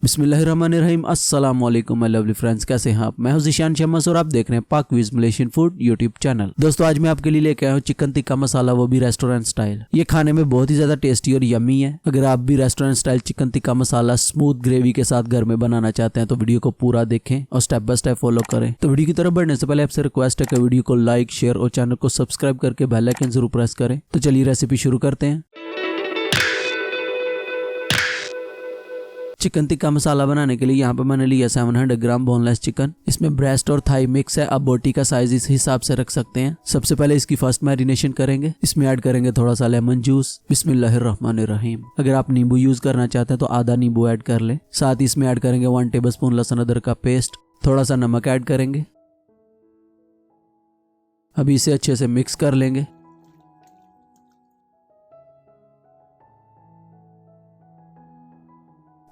बिस्मिल्लाहिर्रहमानिर्रहीम। अस्सलाम वालेकुम माय लवली फ्रेंड्स, कैसे हैं आप? मैं हूं ज़ीशान शम्स और आप देख रहे हैं Pak with Malaysian food YouTube channel. दोस्तों, आज मैं आपके लिए लेके आया हूं चिकन टिक्का मसाला, वो भी रेस्टोरेंट स्टाइल। ये खाने में बहुत ही ज्यादा टेस्टी और यम्मी है। अगर आप भी restaurant style chicken tikka masala smooth gravy के साथ घर में बनाना चाहते हैं तो वीडियो को पूरा देखें और स्टेप बाय स्टेप फॉलो करें। तो वीडियो की तरफ बढ़ने से पहले आपसे रिक्वेस्ट है कि वीडियो को लाइक, शेयर और चैनल को सब्सक्राइब करके बेल आइकन जरूर प्रेस करें। तो चलिए रेसिपी शुरू करते हैं। चिकन टिक्का मसाला बनाने के लिए यहाँ पे मैंने लिया 700 ग्राम बोनलेस चिकन। इसमें ब्रेस्ट और थाई मिक्स है। आप बोटी का साइज इस हिसाब से रख सकते हैं। सबसे पहले इसकी फर्स्ट मैरिनेशन करेंगे। इसमें ऐड करेंगे थोड़ा सा लेमन जूस। बिस्मिल्लाहिर्रहमानिर्रहीम। अगर आप नींबू यूज करना चाहते हैं तो आधा नींबू ऐड कर ले। साथ ही इसमें ऐड करेंगे 1 टेबलस्पून लहसुन अदरक का पेस्ट। थोड़ा सा नमक ऐड करेंगे। अभी इसे अच्छे से मिक्स कर लेंगे।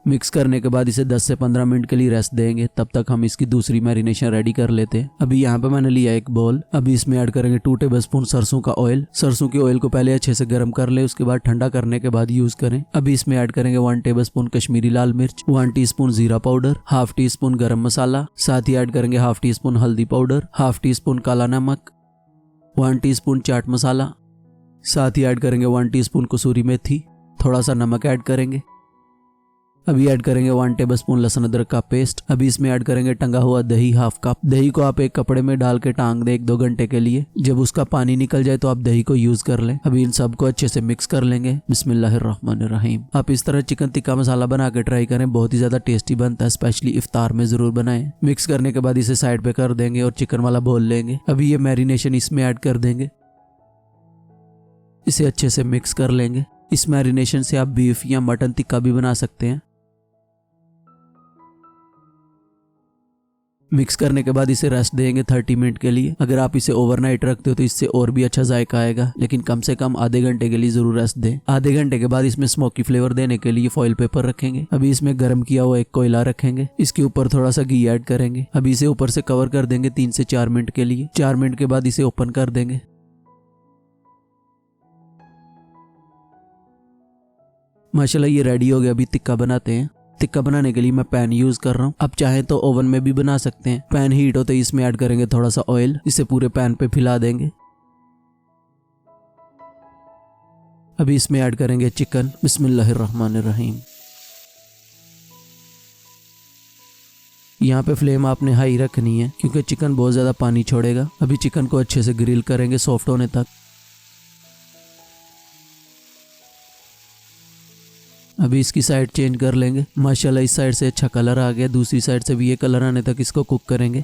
मिक्स करने के बाद इसे 10 से 15 मिनट के लिए रेस्ट देंगे। तब तक हम इसकी दूसरी मैरिनेशन रेडी कर लेते हैं। अभी यहाँ पे मैंने लिया एक बोल। अभी इसमें ऐड करेंगे 2 टेबलस्पून सरसों का ऑयल। सरसों के ऑयल को पहले अच्छे से गर्म कर ले, उसके बाद ठंडा करने के बाद यूज करें। अभी इसमें ऐड करेंगे 1 टेबलस्पून कश्मीरी लाल मिर्च, 1 टीस्पून जीरा पाउडर, हाफ टी स्पून गरम मसाला। साथ ही ऐड करेंगे हाफ टी स्पून हल्दी पाउडर, हाफ टी स्पून काला नमक, 1 टीस्पून चाट मसाला। साथ ही ऐड करेंगे 1 टीस्पून कसूरी मेथी। थोड़ा सा नमक ऐड करेंगे। अभी ऐड करेंगे 1 टेबलस्पून लहसुन अदरक का पेस्ट। अभी इसमें ऐड करेंगे टंगा हुआ दही, हाफ कप। दही को आप एक कपड़े में डाल के टांग दें 1-2 घंटे के लिए। जब उसका पानी निकल जाए तो आप दही को यूज कर लें। अभी इन सबको अच्छे से मिक्स कर लेंगे। बिस्मिल्लाहिर्रहमानिर्रहीम। आप इस तरह चिकन टिक्का मसाला बना के ट्राई करें, बहुत ही ज्यादा टेस्टी बनता है। स्पेशली इफ्तार में जरूर बनाएं। मिक्स करने के बाद इसे साइड पे कर देंगे और चिकन वाला बोल लेंगे। अभी ये मैरिनेशन इसमें ऐड कर देंगे। इसे अच्छे से मिक्स कर लेंगे। इस मैरिनेशन से आप बीफ या मटन टिक्का भी बना सकते हैं। मिक्स करने के बाद इसे रेस्ट देंगे 30 मिनट के लिए। अगर आप इसे ओवरनाइट रखते हो तो इससे और भी अच्छा जायका आएगा, लेकिन कम से कम आधे घंटे के लिए जरूर रेस्ट दें। आधे घंटे के बाद इसमें स्मोकी फ्लेवर देने के लिए फॉइल पेपर रखेंगे। अभी इसमें गर्म किया हुआ एक कोयला रखेंगे। इसके ऊपर थोड़ा सा घी ऐड करेंगे। अभी इसे ऊपर से कवर कर देंगे 3 से 4 मिनट के लिए। 4 मिनट के बाद इसे ओपन कर देंगे। माशाल्लाह ये रेडी हो गया। अभी टिक्का बनाते हैं। टिक्का बनाने के लिए मैं पैन यूज कर रहा हूँ। आप चाहें तो ओवन में भी बना सकते हैं। पैन हीट होते ही इसमें ऐड करेंगे थोड़ा सा ऑयल। इसे पूरे पैन पे फैला देंगे। अभी इसमें ऐड करेंगे चिकन। बिस्मिल्लाहिर्रहमानिर्रहीम। यहाँ पे फ्लेम आपने हाई रखनी है क्योंकि चिकन बहुत ज्यादा पानी छोड़ेगा। अभी चिकन को अच्छे से ग्रिल करेंगे सॉफ्ट होने तक। अभी इसकी साइड चेंज कर लेंगे। माशाल्लाह इस साइड से अच्छा कलर आ गया। दूसरी साइड से भी ये कलर आने तक इसको कुक करेंगे।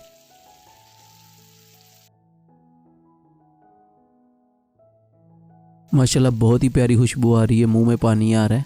माशाल्लाह बहुत ही प्यारी खुशबू आ रही है, मुंह में पानी आ रहा है।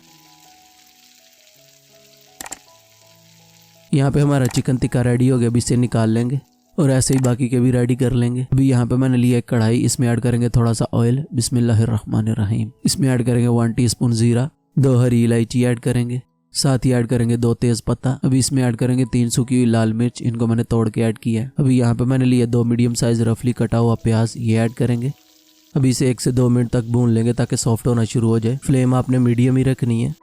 यहाँ पे हमारा चिकन टिक्का रेडी हो गया। अभी इसे निकाल लेंगे और ऐसे ही बाकी के भी रेडी कर लेंगे। अभी यहाँ पे मैंने लिया एक कढ़ाई। इसमें ऐड करेंगे थोड़ा सा ऑयल। बिस्मिल्लाहिर्रहमानिर्रहीम। इसमें ऐड करेंगे 1 टीस्पून जीरा, 2 हरी इलायची ऐड करेंगे। साथ ही ऐड करेंगे 2 तेज पत्ता। अभी इसमें ऐड करेंगे 3 सूखी हुई लाल मिर्च। इनको मैंने तोड़ के ऐड किया है। अभी यहाँ पे मैंने लिया 2 मीडियम साइज रफली कटा हुआ प्याज, ये ऐड करेंगे। अभी इसे 1 से 2 मिनट तक भून लेंगे ताकि सॉफ्ट होना शुरू हो जाए। फ्लेम आपने मीडियम ही रखनी है।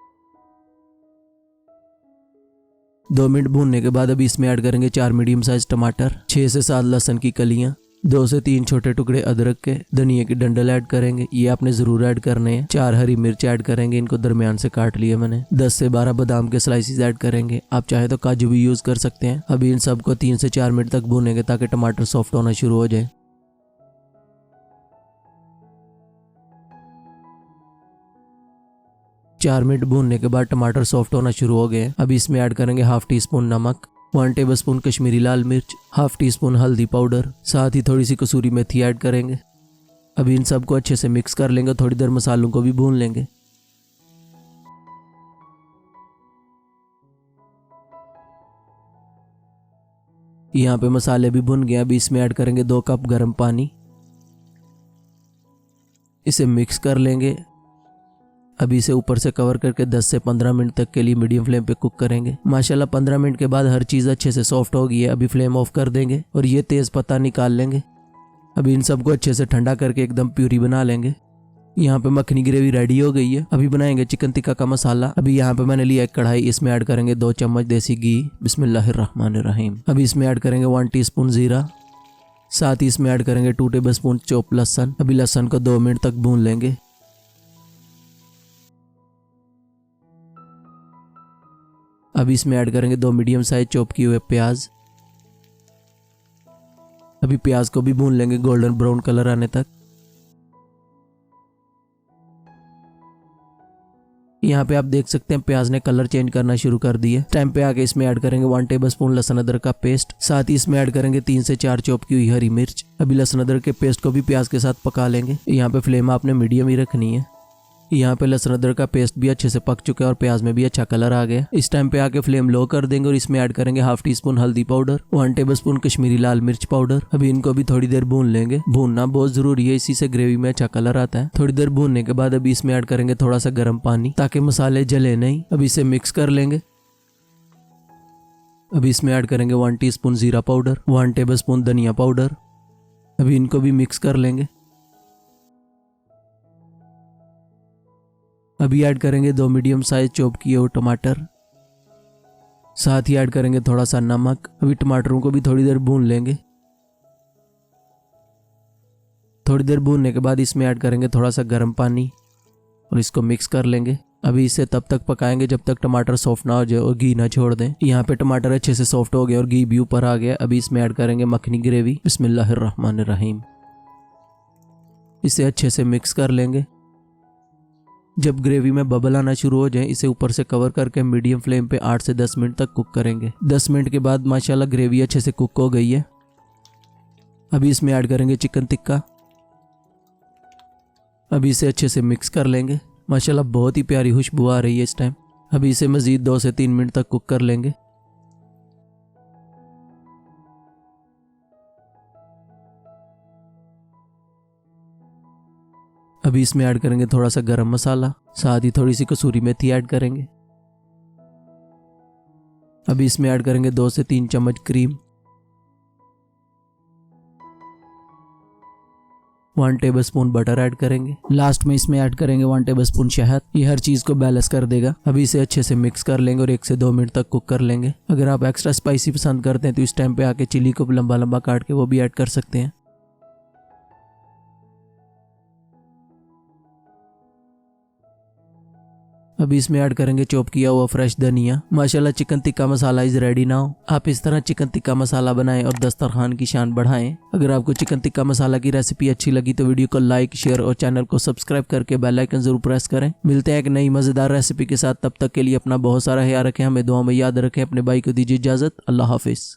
2 मिनट भूनने के बाद अभी इसमें ऐड करेंगे 4 मीडियम साइज टमाटर, 6 से 7 लहसुन की कलियां, 2 से 3 छोटे टुकड़े अदरक के, धनिया के डंडल ऐड करेंगे, ये आपने जरूर ऐड करने हैं। 4 हरी मिर्च ऐड करेंगे, इनको दरमियान से काट लिया मैंने। 10 से 12 बादाम के स्लाइसेस ऐड करेंगे। आप चाहे तो काजू भी यूज कर सकते हैं। अभी इन सबको 3 से 4 मिनट तक भूनेंगे ताकि टमाटर सॉफ्ट होना शुरू हो जाए। चार मिनट भूनने के बाद टमाटर सॉफ्ट होना शुरू हो गए। अभी इसमें ऐड करेंगे हाफ टी स्पून नमक, 1 टेबलस्पून कश्मीरी लाल मिर्च, हाफ टी स्पून हल्दी पाउडर। साथ ही थोड़ी सी कसूरी मेथी ऐड करेंगे। अभी इन सबको अच्छे से मिक्स कर लेंगे। थोड़ी देर मसालों को भी भून लेंगे। यहाँ पे मसाले भी भुन गए। अभी इसमें ऐड करेंगे 2 कप गर्म पानी। इसे मिक्स कर लेंगे। अभी इसे ऊपर से कवर करके 10 से 15 मिनट तक के लिए मीडियम फ्लेम पे कुक करेंगे। माशाल्लाह 15 मिनट के बाद हर चीज़ अच्छे से सॉफ्ट हो गई है। अभी फ्लेम ऑफ कर देंगे और ये तेज़ पत्ता निकाल लेंगे। अभी इन सबको अच्छे से ठंडा करके एकदम प्यूरी बना लेंगे। यहाँ पे मखनी ग्रेवी रेडी हो गई है। अभी बनाएंगे चिकन टिक्का का मसाला। अभी यहाँ पे मैंने लिया एक कढ़ाई, इसमें ऐड करेंगे 2 चम्मच देसी घी। बिस्मिल्लाहिर्रहमानिर्रहीम। अभी इसमें ऐड करेंगे 1 टीस्पून जीरा। साथ ही इसमें ऐड करेंगे 2 टेबलस्पून चॉप लहसुन। अभी लहसुन को 2 मिनट तक भून लेंगे। अभी इसमें ऐड करेंगे 2 मीडियम साइज चॉप किए हुए प्याज। अभी प्याज को भी भून लेंगे गोल्डन ब्राउन कलर आने तक। यहाँ पे आप देख सकते हैं प्याज ने कलर चेंज करना शुरू कर दिया। टाइम पे आके इसमें ऐड करेंगे 1 टेबलस्पून लहसुन अदरक का पेस्ट। साथ ही इसमें ऐड करेंगे 3 से 4 चॉप की हुई हरी मिर्च। अभी लहसुन अदरक के पेस्ट को भी प्याज के साथ पका लेंगे। यहाँ पे फ्लेम आपने मीडियम ही रखनी है। यहाँ पे लहसुन अदरक का पेस्ट भी अच्छे से पक चुका है और प्याज में भी अच्छा कलर आ गया। इस टाइम पे आके फ्लेम लो कर देंगे और इसमें ऐड करेंगे 1/2 टीस्पून हल्दी पाउडर, 1 टेबलस्पून कश्मीरी लाल मिर्च पाउडर। अभी इनको भी थोड़ी देर भून लेंगे। भूनना बहुत जरूरी है, इसी से ग्रेवी में अच्छा कलर आता है। थोड़ी देर भूनने के बाद अभी इसमें ऐड करेंगे थोड़ा सा गर्म पानी ताकि मसाले जले नहीं। अभी इसे मिक्स कर लेंगे। अभी इसमें ऐड करेंगे 1 टीस्पून जीरा पाउडर, 1 टेबलस्पून धनिया पाउडर। अभी इनको भी मिक्स कर लेंगे। अभी ऐड करेंगे 2 मीडियम साइज चॉप किए हुए टमाटर। साथ ही ऐड करेंगे थोड़ा सा नमक। अभी टमाटरों को भी थोड़ी देर भून लेंगे। थोड़ी देर भूनने के बाद इसमें ऐड करेंगे थोड़ा सा गर्म पानी और इसको मिक्स कर लेंगे। अभी इसे तब तक पकाएंगे जब तक टमाटर सॉफ्ट ना हो जाए और घी ना छोड़ दें। यहाँ पे टमाटर अच्छे से सॉफ्ट हो गए और घी भी ऊपर आ गया। अभी इसमें ऐड करेंगे मखनी ग्रेवी। बिस्मिल्लाहिर्रहमानिर्रहीम। इसे अच्छे से मिक्स कर लेंगे। जब ग्रेवी में बबल आना शुरू हो जाए इसे ऊपर से कवर करके मीडियम फ्लेम पे 8 से 10 मिनट तक कुक करेंगे। 10 मिनट के बाद माशाल्लाह ग्रेवी अच्छे से कुक हो गई है। अभी इसमें ऐड करेंगे चिकन टिक्का। अभी इसे अच्छे से मिक्स कर लेंगे। माशाल्लाह बहुत ही प्यारी खुशबू आ रही है इस टाइम। अभी इसे मजीद 2 से 3 मिनट तक कुक कर लेंगे। अभी इसमें ऐड करेंगे थोड़ा सा गरम मसाला। साथ ही थोड़ी सी कसूरी मेथी ऐड करेंगे। अभी इसमें ऐड करेंगे 2 से 3 चम्मच क्रीम, 1 टेबलस्पून बटर ऐड करेंगे। लास्ट में इसमें ऐड करेंगे 1 टेबलस्पून शहद। ये हर चीज को बैलेंस कर देगा। अभी इसे अच्छे से मिक्स कर लेंगे और 1 से 2 मिनट तक कुक कर लेंगे। अगर आप एक्स्ट्रा स्पाइसी पसंद करते हैं तो इस टाइम पे आके चिली को लंबा लंबा काट के वो भी ऐड कर सकते हैं। अभी इसमें ऐड करेंगे चॉप किया हुआ फ्रेश धनिया। माशाल्लाह chicken tikka masala is ready now. आप इस तरह चिकन टिक्का मसाला बनाएं और दस्तरखान की शान बढ़ाएं। अगर आपको चिकन टिक्का मसाला की रेसिपी अच्छी लगी तो वीडियो को लाइक, शेयर और चैनल को सब्सक्राइब करके बेल आइकन जरूर प्रेस करें। मिलते हैं एक नई मजेदार रेसिपी के साथ। तब तक के लिए अपना बहुत सारा ख्याल रखें, हमें दुआ में याद रखें। अपने भाई को दीजिए इजाजत। अल्लाह हाफिज।